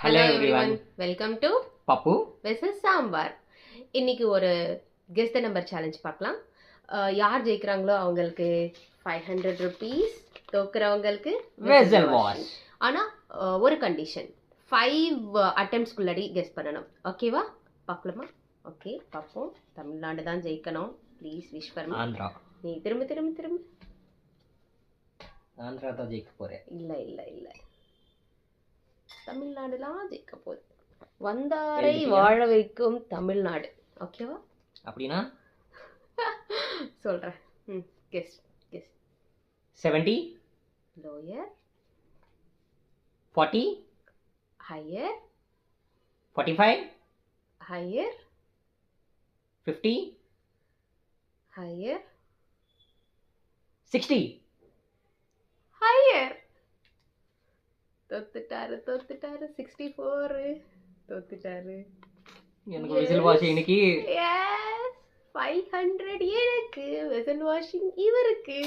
Hello everyone. Welcome to Papu Versus sambar. இன்னைக்கு ஒரு guess the number challenge பார்க்கலாம். யார் ஜெயிக்கிறாங்களோ அவங்களுக்கு 500 rupees, தோக்குறவங்களுக்கு vessel wash. ஆனா ஒரு கண்டிஷன், 5 attempts குள்ளடி கெஸ் பண்ணணும். ஓகேவா? பார்க்கலாமா? ஓகே, பார்ப்போம். தமிழ்நாடு தான் ஜெயிக்கணும். Please wish for me. Andhra. நீ திரும்ப ஆந்திரா தான் ஜெயிக்க போறேன். இல்ல தமிழ்நாடுலாம் ஜெயிக்க போகுது. வந்தாரை வாழ வைக்கும் தமிழ்நாடு. ஓகேவா? அப்படினா சொல்றேன். Guess 70, lower, 40, higher, 45, higher, 50, higher, 60. Higher. தோத்துட்டாரு 64 தோத்துட்டாரு. எனக்கு வெசல் வாஷிங் இன்னைக்கு எஸ் 500 எனக்கு வெசல் வாஷிங் இவருக்கு.